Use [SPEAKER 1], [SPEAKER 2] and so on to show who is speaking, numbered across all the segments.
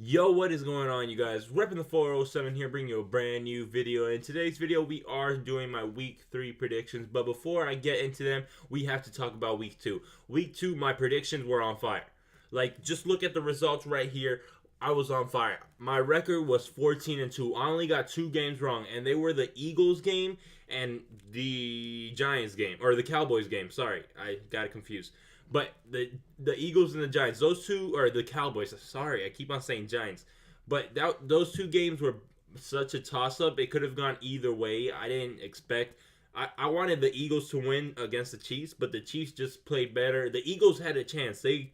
[SPEAKER 1] Yo, what is going on, you guys? Repping the 407 here, bringing you a brand new video. In today's video, we are doing my week 3 predictions, but before I get into them, we have to talk about week 2. Week 2, my predictions were on fire. Like, just look at the results right here. I was on fire. My record was 14-2. I only got 2 games wrong, and they were the Eagles game and the Giants game, or the Cowboys game. Sorry, I got it confused. But the Eagles and the Giants, those two, or the Cowboys, sorry, I keep on saying Giants. But those 2 games were such a toss-up. It could have gone either way. I didn't expect. I wanted the Eagles to win against the Chiefs, but the Chiefs just played better. The Eagles had a chance. They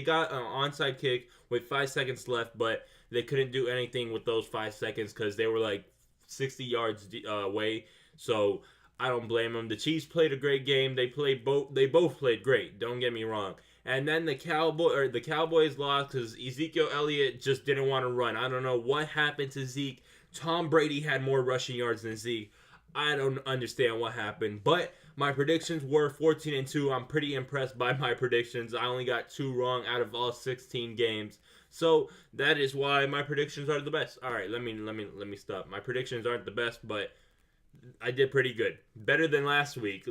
[SPEAKER 1] got an onside kick with 5 seconds left, but they couldn't do anything with those 5 seconds because they were like 60 yards away. So I don't blame them. The Chiefs played a great game. They both played great. Don't get me wrong. And then the Cowboys lost because Ezekiel Elliott just didn't want to run. I don't know what happened to Zeke. Tom Brady had more rushing yards than Zeke. I don't understand what happened. But my predictions were 14-2. I'm pretty impressed by my predictions. I only got 2 wrong out of all 16 games. So that is why my predictions are the best. All right, let me stop. My predictions aren't the best, but I did pretty good. Better than last week.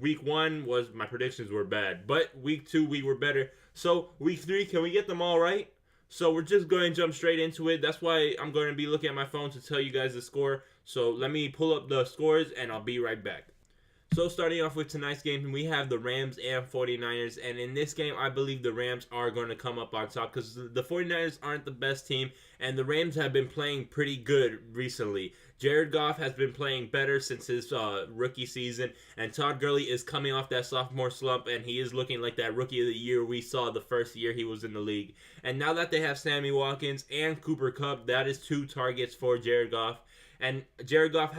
[SPEAKER 1] Week 1 was my predictions were bad, but week 2 we were better. So week 3, can we get them all right? So we're just going to jump straight into it. That's why I'm going to be looking at my phone to tell you guys the score. So let me pull up the scores and I'll be right back. So starting off with tonight's game, we have the Rams and 49ers. And in this game, I believe the Rams are going to come up on top because the 49ers aren't the best team. And the Rams have been playing pretty good recently. Jared Goff has been playing better since his rookie season. And Todd Gurley is coming off that sophomore slump. And he is looking like that rookie of the year we saw the first year he was in the league. And now that they have Sammy Watkins and Cooper Kupp, that is 2 targets for Jared Goff. And Jared Goff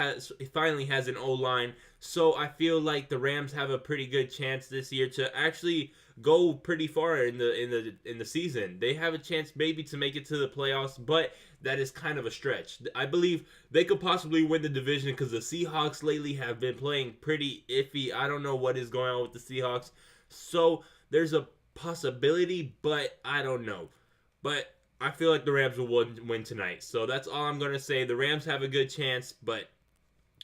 [SPEAKER 1] finally has an O-line, so I feel like the Rams have a pretty good chance this year to actually go pretty far in the season. They have a chance maybe to make it to the playoffs, but that is kind of a stretch. I believe they could possibly win the division because the Seahawks lately have been playing pretty iffy. I don't know what is going on with the Seahawks, so there's a possibility, but I don't know. But I feel like the Rams will win tonight. So that's all I'm going to say. The Rams have a good chance, but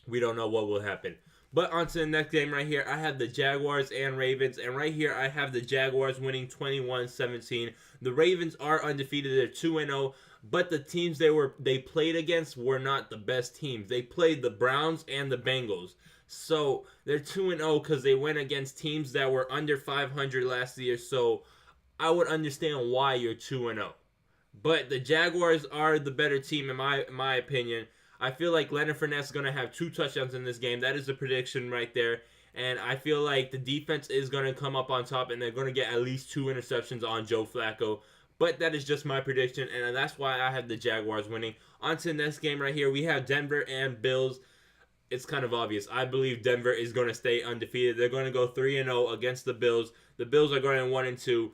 [SPEAKER 1] we don't know what will happen. But on to the next game right here. I have the Jaguars and Ravens. And right here, I have the Jaguars winning 21-17. The Ravens are undefeated. They're 2-0. But the teams they played against were not the best teams. They played the Browns and the Bengals. So they're 2-0 because they went against teams that were under 500 last year. So I would understand why you're 2-0. But the Jaguars are the better team in my opinion. I feel like Leonard Fournette is going to have 2 touchdowns in this game. That is a prediction right there. And I feel like the defense is going to come up on top and they're going to get at least 2 interceptions on Joe Flacco. But that is just my prediction, and that's why I have the Jaguars winning. On to the next game right here. We have Denver and Bills. It's kind of obvious. I believe Denver is going to stay undefeated. They're going to go 3-0 against the Bills. The Bills are going 1-2.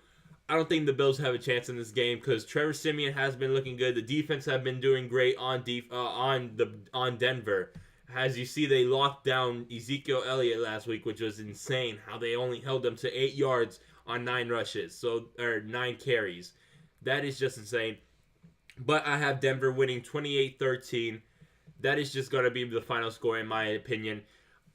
[SPEAKER 1] I don't think the Bills have a chance in this game because Trevor Siemian has been looking good. The defense have been doing great on Denver. As you see, they locked down Ezekiel Elliott last week, which was insane. How they only held him to 8 yards on 9 rushes, or 9 carries. That is just insane. But I have Denver winning 28-13. That is just going to be the final score in my opinion.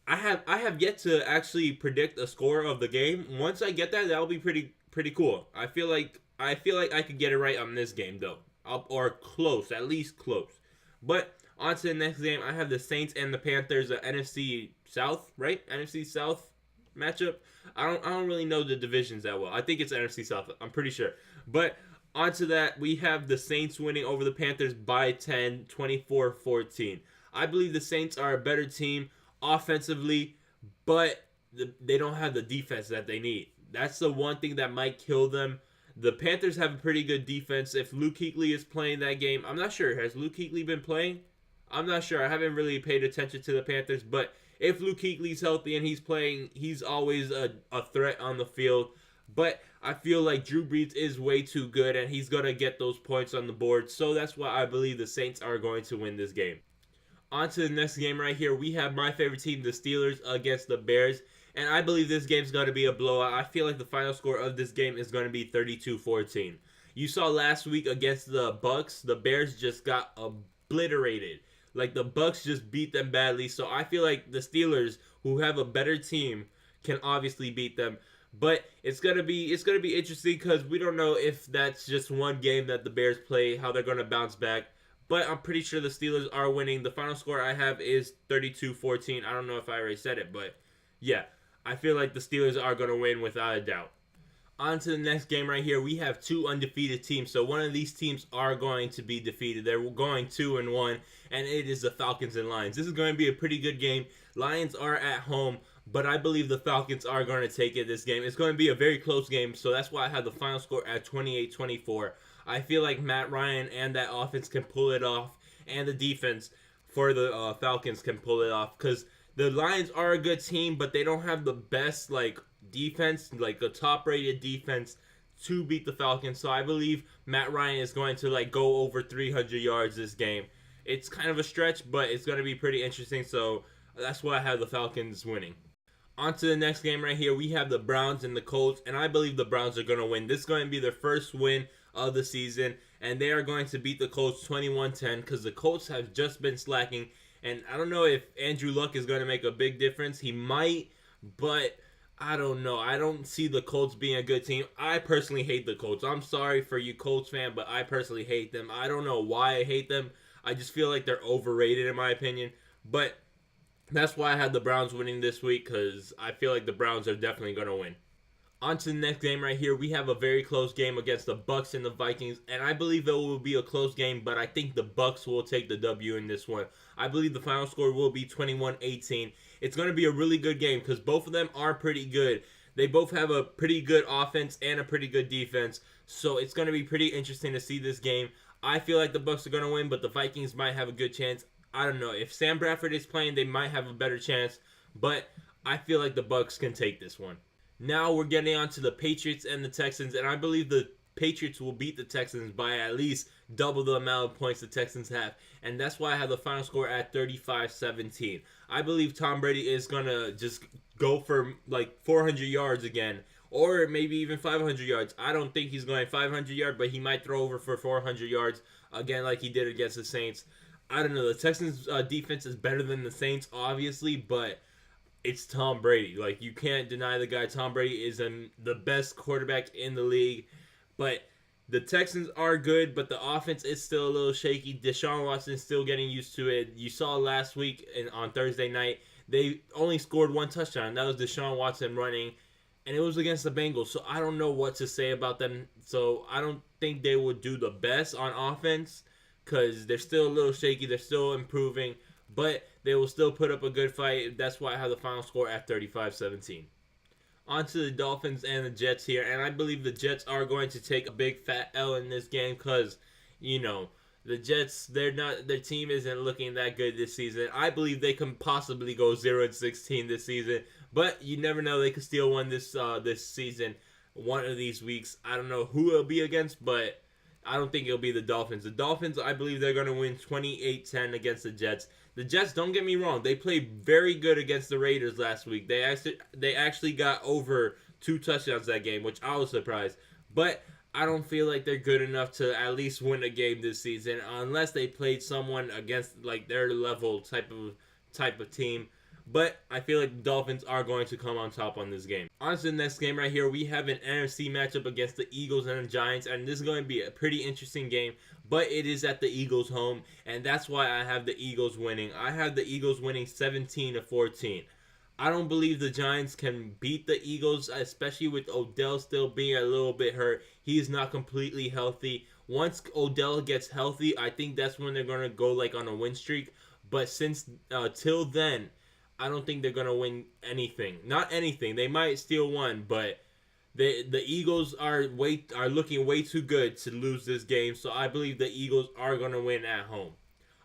[SPEAKER 1] I have yet to actually predict a score of the game. Once I get that'll be pretty cool. I feel like I could get it right on this game though, or close, at least close. But on to the next game, I have the Saints and the Panthers, the NFC South, right? NFC South matchup. I don't really know the divisions that well. I think it's NFC South. I'm pretty sure. But on to that, we have the Saints winning over the Panthers by 10, 24-14. I believe the Saints are a better team offensively, but they don't have the defense that they need. That's the one thing that might kill them. The Panthers have a pretty good defense. If Luke Kuechly is playing that game, I'm not sure. Has Luke Kuechly been playing? I'm not sure. I haven't really paid attention to the Panthers. But if Luke Kuechly's healthy and he's playing, he's always a threat on the field. But I feel like Drew Brees is way too good, and he's going to get those points on the board. So that's why I believe the Saints are going to win this game. On to the next game right here. We have my favorite team, the Steelers, against the Bears. And I believe this game's going to be a blowout. I feel like the final score of this game is going to be 32-14. You saw last week against the Bucks, the Bears just got obliterated. Like the Bucks just beat them badly. So I feel like the Steelers, who have a better team, can obviously beat them. But it's gonna be interesting because we don't know if that's just one game that the Bears play, how they're gonna bounce back. But I'm pretty sure the Steelers are winning. The final score I have is 32-14. I don't know if I already said it, but yeah, I feel like the Steelers are gonna win without a doubt. On to the next game right here. We have two undefeated teams. So one of these teams are going to be defeated. They're going 2-1, and it is the Falcons and Lions. This is going to be a pretty good game. Lions are at home, but I believe the Falcons are going to take it this game. It's going to be a very close game, so that's why I have the final score at 28-24. I feel like Matt Ryan and that offense can pull it off, and the defense for the Falcons can pull it off, because the Lions are a good team, but they don't have the best, defense, like a top-rated defense to beat the Falcons. So I believe Matt Ryan is going to go over 300 yards this game. It's kind of a stretch, but it's going to be pretty interesting. So that's why I have the Falcons winning. On to the next game right here. We have the Browns and the Colts, and I believe the Browns are going to win. This is going to be their first win of the season, and they are going to beat the Colts 21-10 because the Colts have just been slacking. And I don't know if Andrew Luck is going to make a big difference. He might, but I don't know. I don't see the Colts being a good team. I personally hate the Colts. I'm sorry for you Colts fan, but I personally hate them. I don't know why I hate them. I just feel like they're overrated in my opinion. But that's why I had the Browns winning this week, because I feel like the Browns are definitely going to win. On to the next game right here. We have a very close game against the Bucks and the Vikings, and I believe it will be a close game, but I think the Bucks will take the W in this one. I believe the final score will be 21-18. It's going to be a really good game because both of them are pretty good. They both have a pretty good offense and a pretty good defense, so it's going to be pretty interesting to see this game. I feel like the Bucks are going to win, but the Vikings might have a good chance. I don't know. If Sam Bradford is playing, they might have a better chance, but I feel like the Bucks can take this one. Now we're getting on to the Patriots and the Texans, and I believe the Patriots will beat the Texans by at least double the amount of points the Texans have, and that's why I have the final score at 35-17. I believe Tom Brady is going to just go for 400 yards again, or maybe even 500 yards. I don't think he's going 500 yards, but he might throw over for 400 yards again like he did against the Saints. I don't know. The Texans' defense is better than the Saints, obviously, but it's Tom Brady. You can't deny the guy. Tom Brady is the best quarterback in the league. But the Texans are good, but the offense is still a little shaky. Deshaun Watson is still getting used to it. You saw last week on Thursday night, they only scored one touchdown. That was Deshaun Watson running, and it was against the Bengals. So I don't know what to say about them. So I don't think they will do the best on offense because they're still a little shaky. They're still improving, but they will still put up a good fight. That's why I have the final score at 35-17. On to the Dolphins and the Jets here, and I believe the Jets are going to take a big fat L in this game because, the Jets, their team isn't looking that good this season. I believe they can possibly go 0-16 this season, but you never know. They could steal one this season, one of these weeks. I don't know who it'll be against, but I don't think it'll be the Dolphins. The Dolphins, I believe they're going to win 28-10 against the Jets. The Jets, don't get me wrong, they played very good against the Raiders last week. They actually got over 2 touchdowns that game, which I was surprised. But I don't feel like they're good enough to at least win a game this season unless they played someone against their level type of team. But I feel like the Dolphins are going to come on top on this game. On to the next game right here. We have an NFC matchup against the Eagles and the Giants. And this is going to be a pretty interesting game. But it is at the Eagles' home. And that's why I have the Eagles winning. I have the Eagles winning 17-14. I don't believe the Giants can beat the Eagles, especially with Odell still being a little bit hurt. He is not completely healthy. Once Odell gets healthy, I think that's when they're going to go on a win streak. But since till then, I don't think they're going to win anything. Not anything. They might steal one, but the Eagles are looking way too good to lose this game. So I believe the Eagles are going to win at home.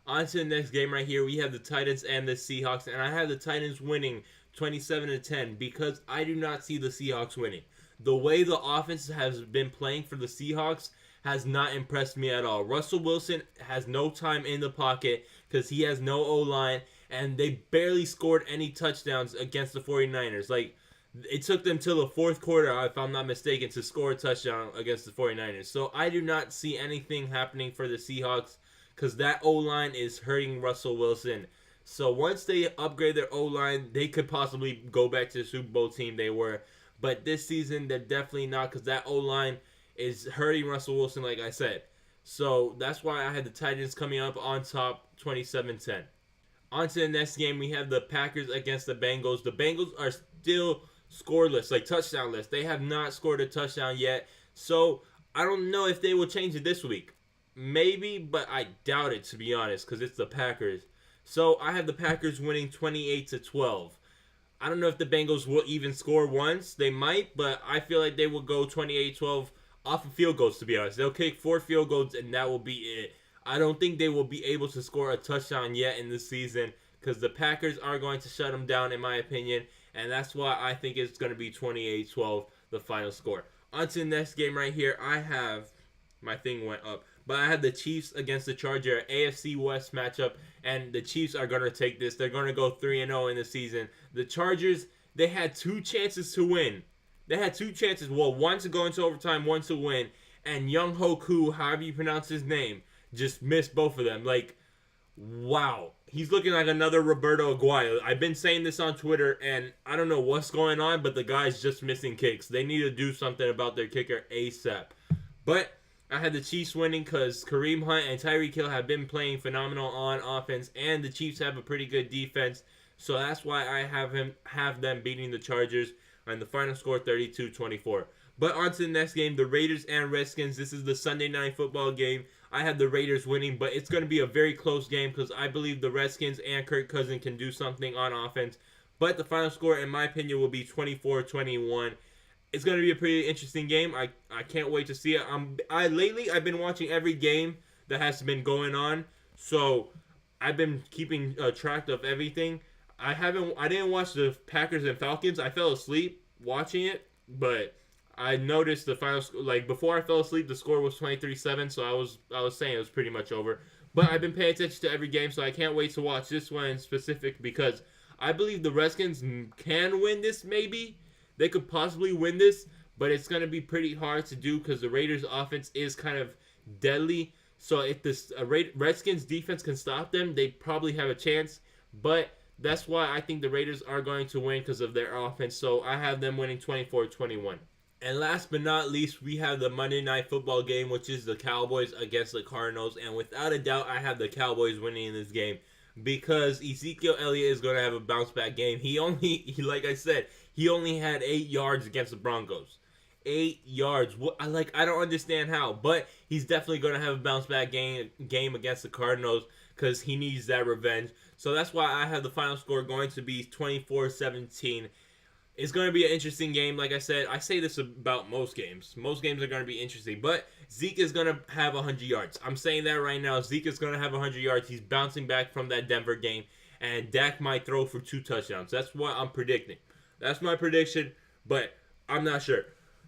[SPEAKER 1] On to the next game right here. We have the Titans and the Seahawks. And I have the Titans winning 27-10 because I do not see the Seahawks winning. The way the offense has been playing for the Seahawks has not impressed me at all. Russell Wilson has no time in the pocket because he has no O-line. And they barely scored any touchdowns against the 49ers. It took them till the fourth quarter, if I'm not mistaken, to score a touchdown against the 49ers. So I do not see anything happening for the Seahawks because that O-line is hurting Russell Wilson. So once they upgrade their O-line, they could possibly go back to the Super Bowl team they were. But this season, they're definitely not because that O-line is hurting Russell Wilson, like I said. So that's why I had the Titans coming up on top 27-10. On to the next game, we have the Packers against the Bengals. The Bengals are still scoreless, like touchdownless. They have not scored a touchdown yet. So I don't know if they will change it this week. Maybe, but I doubt it, to be honest, because it's the Packers. So I have the Packers winning 28-12. I don't know if the Bengals will even score once. They might, but I feel like they will go 28-12 off of field goals, to be honest. They'll kick 4 field goals, and that will be it. I don't think they will be able to score a touchdown yet in this season because the Packers are going to shut them down, in my opinion, and that's why I think it's going to be 28-12, the final score. On to the next game right here. I have, my thing went up, but I have the Chiefs against the Chargers, AFC West matchup, and the Chiefs are going to take this. They're going to go 3-0 in the season. The Chargers, they had 2 chances to win. They had 2 chances. Well, one to go into overtime, one to win. And Young Hoku, however you pronounce his name, just missed both of them. Like, wow. He's looking like another Roberto Aguayo. I've been saying this on Twitter, and I don't know what's going on, but the guy's just missing kicks. They need to do something about their kicker ASAP. But I had the Chiefs winning because Kareem Hunt and Tyreek Hill have been playing phenomenal on offense, and the Chiefs have a pretty good defense. So that's why I have them beating the Chargers, and the final score 32-24. But on to the next game, the Raiders and Redskins. This is the Sunday Night Football game. I have the Raiders winning, but it's going to be a very close game because I believe the Redskins and Kirk Cousins can do something on offense. But the final score, in my opinion, will be 24-21. It's going to be a pretty interesting game. I can't wait to see it. Lately, I've been watching every game that has been going on, so I've been keeping track of everything. I didn't watch the Packers and Falcons. I fell asleep watching it, but I noticed the final score. Like, before I fell asleep, the score was 23-7, so I was saying it was pretty much over. But I've been paying attention to every game, so I can't wait to watch this one in specific because I believe the Redskins can win this, maybe. They could possibly win this, but it's going to be pretty hard to do because the Raiders' offense is kind of deadly. So if this Redskins' defense can stop them, they probably have a chance. But that's why I think the Raiders are going to win because of their offense. So I have them winning 24-21. And last but not least, we have the Monday Night Football game, which is the Cowboys against the Cardinals. And without a doubt, I have the Cowboys winning in this game because Ezekiel Elliott is going to have a bounce-back game. Like I said, he only had 8 yards against the Broncos. 8 yards. I don't understand how, but he's definitely going to have a bounce-back game against the Cardinals because he needs that revenge. So that's why I have the final score going to be 24-17. It's going to be an interesting game. Like I said, I say this about most games. Most games are going to be interesting. But Zeke is going to have 100 yards. I'm saying that right now. Zeke is going to have 100 yards. He's bouncing back from that Denver game. And Dak might throw for 2 touchdowns. That's what I'm predicting. That's my prediction, but I'm not sure.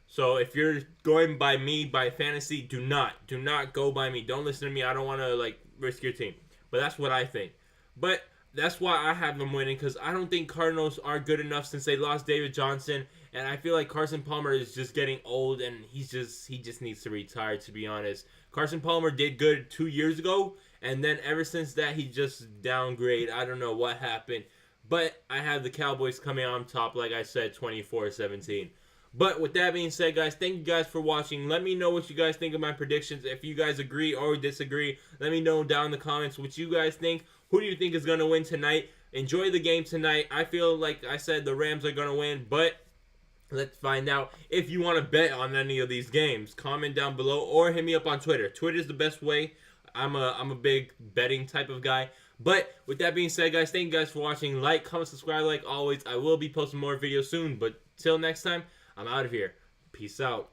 [SPEAKER 1] So if you're going by me, by fantasy, do not go by me. Don't listen to me. I don't want to, risk your team. But that's what I think. But that's why I have them winning, because I don't think Cardinals are good enough since they lost David Johnson, and I feel like Carson Palmer is just getting old, and he just needs to retire, to be honest. Carson Palmer did good 2 years ago, and then ever since that, he just downgraded. I don't know what happened, but I have the Cowboys coming on top, like I said, 24-17. But with that being said, guys, thank you guys for watching. Let me know what you guys think of my predictions. If you guys agree or disagree, let me know down in the comments what you guys think. Who do you think is going to win tonight? Enjoy the game tonight. I feel like I said the Rams are going to win, but let's find out. If you want to bet on any of these games, comment down below or hit me up on Twitter. Twitter is the best way. I'm a big betting type of guy. But with that being said, guys, thank you guys for watching. Like, comment, subscribe like always. I will be posting more videos soon, but till next time, I'm out of here. Peace out.